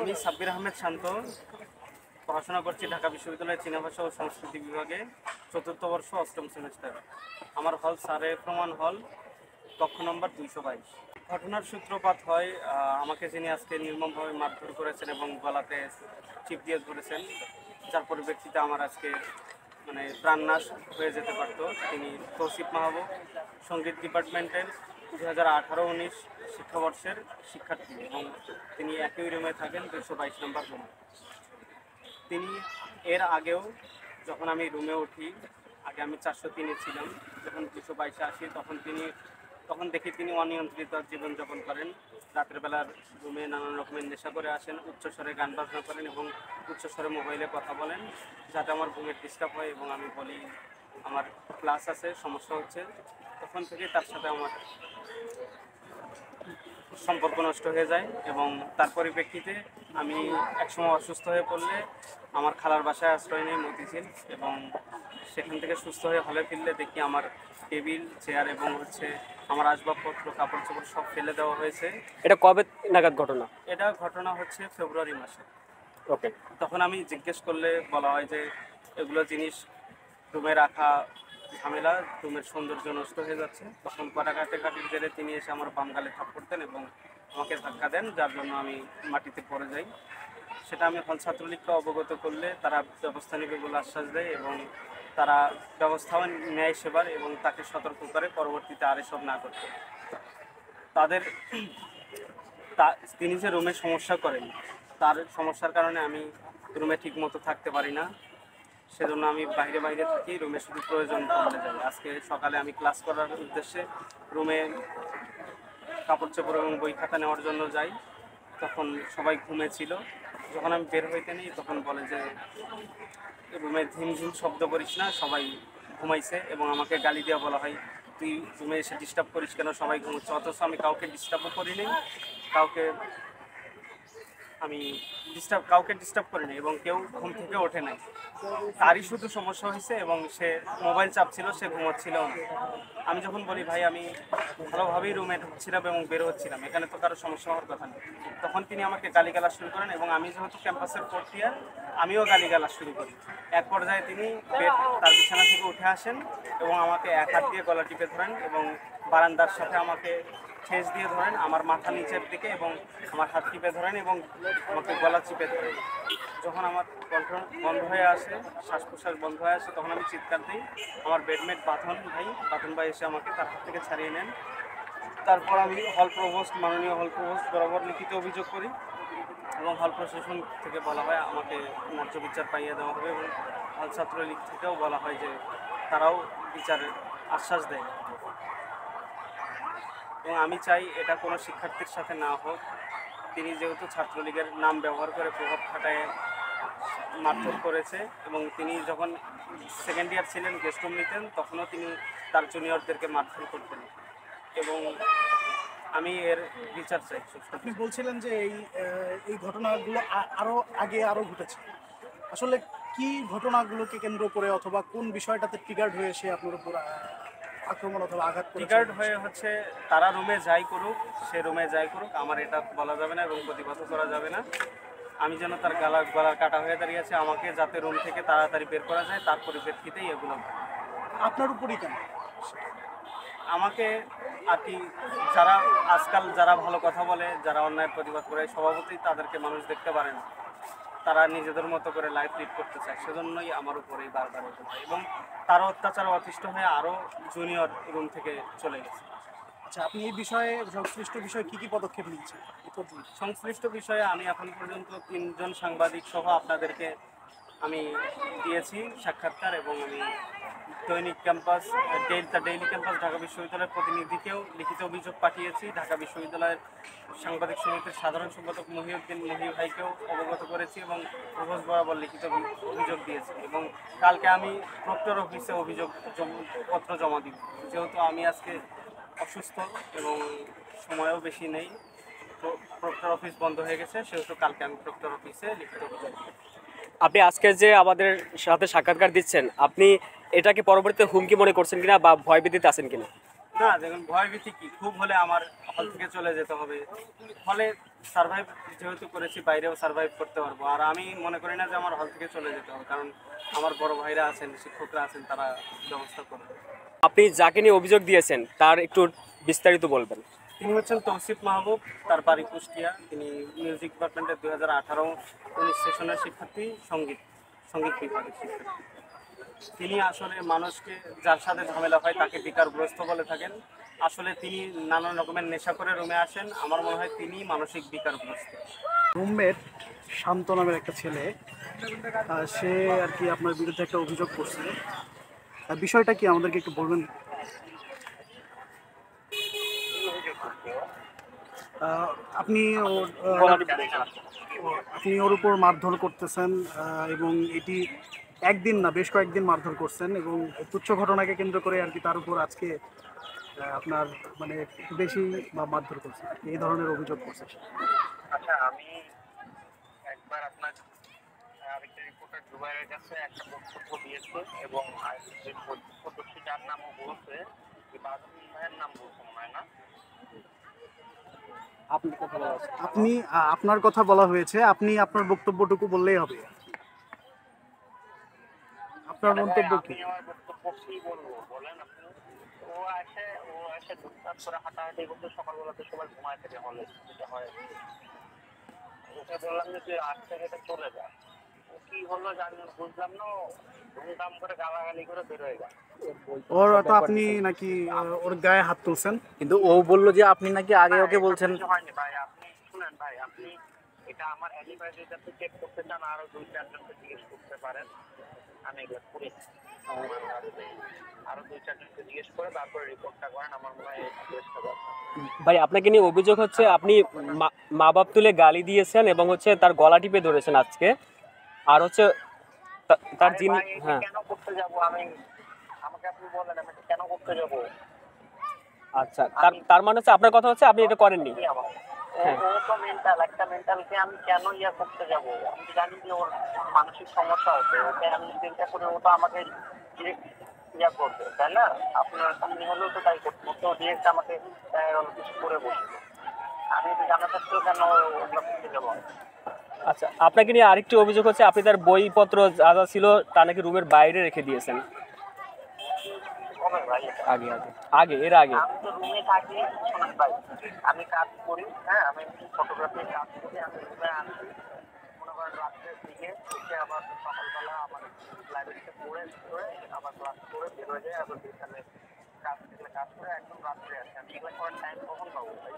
আমি সাব্বির আহমেদ শান্ত পড়াশোনা করছি ঢাকা বিশ্ববিদ্যালয়ের চীনা ভাষা ও সংস্কৃতি বিভাগে, চতুর্থ বর্ষ, অষ্টম সেমিস্টার। আমার হল সারে প্রমাণ হল, কক্ষ নম্বর 222। ঘটনার সূত্রপাত হয় আমাকে যিনি আজকে নির্মমভাবে মারধর করেছেন এবং গলাতে চিপ দিয়ে ধরেছেন, যার পরিপ্রেক্ষিতে আমার আজকে প্রাণনাশ হয়ে যেতে পারত। তিনি তৌসিফ মাহবুব, সঙ্গীত ডিপার্টমেন্টের 2018-19 শিক্ষাবর্ষের শিক্ষার্থী এবং তিনি একই রুমে থাকেন 222 নম্বর রুমে। তিনি এর আগেও যখন আমি রুমে উঠি, আগে আমি 403-এ ছিলাম, যখন 222-এ আসি তখন দেখি তিনি অনিয়ন্ত্রিত জীবনযাপন করেন। রাতের বেলার রুমে নানান রকমের নেশা করে আসেন, উচ্চস্বরে গান বাজনা করেন এবং উচ্চস্বরে মোবাইলে কথা বলেন, যাতে আমার ঘুমের ডিস্টার্ব হয় এবং আমি বলি আমার ক্লাস আছে, সমস্যা হচ্ছে। তখন থেকে তার সাথে আমার সম্পর্ক নষ্ট হয়ে যায় এবং তার পরিপ্রেক্ষিতে আমি একসময় অসুস্থ হয়ে পড়লে আমার খালার বাসায় আশ্রয় নেই মতিঝিল, এবং সেখান থেকে সুস্থ হয়ে হলে ফিরলে দেখি আমার টেবিল, চেয়ার এবং আমার আসবাবপত্র, কাপড় চোপড় সব ফেলে দেওয়া হয়েছে। এটা কবে নাগাদ ঘটনা? এটা ঘটনা হচ্ছে ফেব্রুয়ারি মাসে। ওকে। তখন আমি জিজ্ঞেস করলে বলা হয় যে এগুলো জিনিস রুমে রাখা ঝামেলা, রুমের সৌন্দর্য নষ্ট হয়ে যাচ্ছে। তখন কাটির জেরে তিনি এসে আমার বাম গালে থাপ্পড় দেন এবং আমাকে ধাক্কা দেন, যার জন্য আমি মাটিতে পড়ে যাই। সেটা আমি হল ছাত্রলীগকে অবগত করলে তারা ব্যবস্থা নেবে বলে আশ্বাস দেয় এবং তারা ব্যবস্থাও নেয় সেবার এবং তাকে সতর্ক করে পরবর্তীতে আর এসব না করতে। তিনি যে রুমে সমস্যা করেন, তার সমস্যার কারণে আমি রুমে ঠিক মতো থাকতে পারি না, সেজন্য আমি বাইরে থাকি, রুমে শুধু প্রয়োজন পড়লে যাই। আজকে সকালে আমি ক্লাস করার উদ্দেশ্যে রুমে কাপড় চোপড় এবং বই খাতা নেওয়ার জন্য যাই, তখন সবাই ঘুমেছিল। যখন আমি বের হইতে নিই তখন বলে যে রুমে ঝিমঝিম শব্দ করিস না, সবাই ঘুমাইছে, এবং আমাকে গালি দেওয়া বলা হয় তুই রুমে এসে ডিস্টার্ব করিস কেন, সবাই ঘুমোচ্ছে। অথচ আমি কাউকে ডিস্টার্বও করিনি, কাউকে ডিস্টার্ব করিনি এবং কেউ ঘুম থেকে ওঠে নাই। তারই শুধু সমস্যা হয়েছে এবং সে মোবাইল চাপছিল, সে ঘুমোচ্ছিল। আমি যখন বলি ভাই আমি ভালোভাবেই রুমে ঢুকছিলাম এবং বের হচ্ছিলাম, এখানে তো কারো সমস্যা হওয়ার কথা নেই, তখন তিনি আমাকে গালিগালাজ শুরু করেন এবং আমি যেহেতু ক্যাম্পাসের ফোর্থ ইয়ার, আমিও গালিগালাজ শুরু করি। এক পর্যায়ে তিনি তার বিছানা থেকে উঠে আসেন এবং আমাকে এক হাত দিয়ে গলা টিপে ধরেন এবং বারান্দার সাথে আমাকে ঠেস দিয়ে ধরেন, আমার মাথা নিচের দিকে এবং আমার হাত টিপে ধরেন এবং আমাকে গলা চিপে ধরেন। যখন আমার কণ্ঠ বন্ধ হয়ে আসে, শ্বাস প্রশ্বাস বন্ধ হয়ে আসে, তখন আমি চিৎকার দিই। আমার বেডমেট বাঁধন ভাই এসে আমাকে তার হাত থেকে ছাড়িয়ে নেন। তারপর আমি মাননীয় হল প্রভোস্ট বরাবর লিখিত অভিযোগ করি এবং হল প্রশাসন থেকে বলা হয় আমাকে ন্যায্য বিচার পাইয়ে দেওয়া হবে এবং হল ছাত্রলীগ থেকেও বলা হয় যে তারাও বিচারের আশ্বাস দেয়। এবং আমি চাই এটা কোনো শিক্ষার্থীর সাথে না হোক। তিনি যেহেতু ছাত্রলীগের নাম ব্যবহার করে প্রভাব খাটায় মারধর করেছে এবং তিনি যখন সেকেন্ড ইয়ার ছিলেন, গেস্ট রুম নিতেন, তখনও তিনি তার জুনিয়রদেরকে মারধর করতেন এবং আমি এর বিচার চাই। আপনি বলছিলেন যে এই ঘটনাগুলো আরও ঘটেছে, আসলে কি ঘটনাগুলোকে কেন্দ্র করে অথবা কোন বিষয়টাতে ট্রিগার্ড হয়ে সে আপনার উপর আক্রমণ অথবা আঘাত করে? ট্রিগার্ড হয়ে তারা রুমে যাই করুক, সে রুমে যাই করুক, আমার এটা বলা যাবে না এবং প্রতিবাদ করা যাবে না। আমি যেন তার গলার কাটা হয়ে দাঁড়িয়েছে, আমাকে যাতে রুম থেকে তাড়াতাড়ি বের করা যায় তার পরিপ্রেক্ষিতেই এগুলো। আপনার উপরই কেন? আমাকে আর কি আজকাল যারা ভালো কথা বলে, যারা অন্যায়ের প্রতিবাদ করে, স্বভাবতই তাদেরকে মানুষ দেখতে পারে না, তারা নিজেদের মতো করে লাইফ লিড করতে চায়, সেজন্যই আমার উপরেই বারবার হতে হয় এবং তারও অত্যাচার অতিষ্ঠ হয়ে আরও জুনিয়র রুম থেকে চলে গেছে। আচ্ছা, আপনি এই বিষয়ে সংশ্লিষ্ট বিষয়ে কী পদক্ষেপ নিচ্ছেন? সংশ্লিষ্ট বিষয়ে আমি এখন পর্যন্ত 3 জন সাংবাদিক সহ আপনাদেরকে আমি দিয়েছি সাক্ষাৎকার এবং আমি দৈনিক ক্যাম্পাস, ডেইলি ক্যাম্পাস ঢাকা বিশ্ববিদ্যালয়ের প্রতিনিধিকেও লিখিত অভিযোগ পাঠিয়েছি। ঢাকা বিশ্ববিদ্যালয়ের সাংবাদিক সমিতির সাধারণ সম্পাদক মহিউদ্দিন ভাইকেও অবগত করেছি এবং প্রভোস্ট বরাবর লিখিত অভিযোগ দিয়েছি এবং কালকে আমি প্রক্টর অফিসে পত্র জমা দিব। যেহেতু আমি আজকে অসুস্থ এবং সময়ও বেশি নেই, প্রক্টর অফিস বন্ধ হয়ে গেছে, সেহেতু কালকে আমি প্রক্টর অফিসে লিখিত অভিযোগ। আপনি আজকে যে আমাদের সাথে সাক্ষাৎকার দিচ্ছেন, আপনি এটাকে পরবর্তীতে হুমকি মনে করছেন কিনা বা ভয়ভীতিতে আছেন কিনা? না দেখুন, ভয়ভীতি কি, খুব হলে আমার হল থেকে চলে যেতে হবে। হলে সার্ভাইভ যেহেতু করেছি, বাইরেও সার্ভাইভ করতে পারবো। আর আমি মনে করি না যে আমার হল থেকে চলে যেতে হবে, কারণ আমার বড় ভাইরা আছেন, শিক্ষকরা আছেন, তারা ব্যবস্থা করবে। আপনি যাকে নিয়ে অভিযোগ দিয়েছেন তার একটু বিস্তারিত বলবেন। তিনি হচ্ছেন তৌসিফ মাহবুব, তার বাড়ি কুষ্টিয়া। তিনি মিউজিক ডিপার্টমেন্টের 2018-19 সেশনের শিক্ষার্থী, সঙ্গীত বিভাগের শিক্ষার্থী। তিনি আসলে মানুষকে, যার সাথে ঝামেলা হয় তাকে বিকারগ্রস্ত বলে থাকেন। আসলে তিনি নানান রকমের নেশা করে রুমে আসেন। আমার মনে হয় তিনি মানসিক বিকারগ্রস্ত। রুমমেট শান্ত নামের একটা ছেলে, সে আর কি আপনার বিরুদ্ধে একটা অভিযোগ করছে। বিষয়টা কি আমাদেরকে একটু বলবেন? আহ, আপনি ওর আপনি ওর উপর মারধর করতেছেন, এবং এটি একদিন না বেশ কয়েকদিন মারধর করছেন, এবং তুচ্ছ ঘটনাকে কেন্দ্র করে আর কি তার উপর আজকে আপনার মানে একটু বেশি মারধর করছে, এই ধরনের অভিযোগ করছে সে। আচ্ছা, আমি একবার আপনার আরেকটা রিপোর্টার জুবাইরের কাছে একটা বক্তব্য দিয়েছে এবং যে প্রত্যক্ষদর্শী যার নামও বলছে, যে বাদল ভাইয়ের নাম বলছে মনে হয় না? আপনি আপনার কথা বলা হয়েছে, আপনি আপনার বক্তব্যটুকু বললেই হবে। আপনার আরে ভাই, মন্তব্য কি? আমি আমার বক্তব্য কি বলবো বলেন আপনি? ও এসে দুধ করে হাঁটাহাঁটি করতে, সকালবেলাতে সবাই ঘুমায় থেকে হলে যেটা হয়। ওকে বললাম যে তুই আজ থেকে এটা চলে যা। ও কি হলো জানি না, বুঝলাম না। ও ধুমধাম করে গালাগালি করে বেরোয় গেল। ওর তো আপনি নাকি ওর গায়ে হাত তুলছেন? কিন্তু ও বললো যে আপনি নাকি আগে ওকে বলছেন। কিছু হয়নি ভাই, আপনি শুনেন ভাই, আপনি এটা আমার অ্যালিবাইজের কাছে চেক করতে চান, আরো 2-4 জনকে জিজ্ঞেস করতে পারেন। আমি এগুলো করি, আরো 2-4 জনকে জিজ্ঞেস করে তারপরে রিপোর্টটা করেন। আমার মনে হয় এই কেসটা দরকার। ভাই আপনাকে নিয়ে অভিযোগ হচ্ছে আপনি মা বাপ তুলে গালি দিয়েছেন এবং হচ্ছে তার গলা টিপে ধরেছেন আজকে, আর হচ্ছে তার আরে যিনি, ভাই, এটা হ্যাঁ কেন করতে যাবো আমি? আমাকে আপনি বলেন আমি এটা কেন করতে যাবো? আচ্ছা, তার মানে হচ্ছে আপনার কথা হচ্ছে আপনি এটা করেননি। কি আমার? হ্যাঁ। ও তো মেন্টাল, একটা মেন্টালকে আমি কেন ইয়া করতে যাবো? আমি জানি যে ওর মানসিক সমস্যা আছে, ওকে আমি যদি এটা করে ও তো আমাকে ডিরেক্ট ইয়া করবে, তাই না? আপনি হলেও তো তাই করতে, তো ডিরেক্ট আমাকে কিছু করে বসবে। আমি তো জানা সত্ত্বেও কেন ওগুলো করতে যাবো? আচ্ছা, আপনাকে নিয়ে আরেকটি অভিযোগ হচ্ছে আপনি তার বইপত্র যা যা ছিল তা নাকি রুমের বাইরে রেখে দিয়েছেন। কবে ভাই এটা? আগে আগে আগে এর আগে আমি তো রুমে থাকি, শোনেন ভাই, আমি কাজ করি, হ্যাঁ, আমি ফটোগ্রাফির কাজ করি। আমি রুমে আসি মনে করেন রাত্রের দিকে, এসে আবার সকালবেলা আমার লাইব্রেরিতে পড়ে আবার ক্লাস করে বেরোয় যায়, আবার বিকালে কাজ থাকলে কাজ করে একদম রাত্রে আসে। আমি এগুলো করার টাইম কখন পাবো ভাই?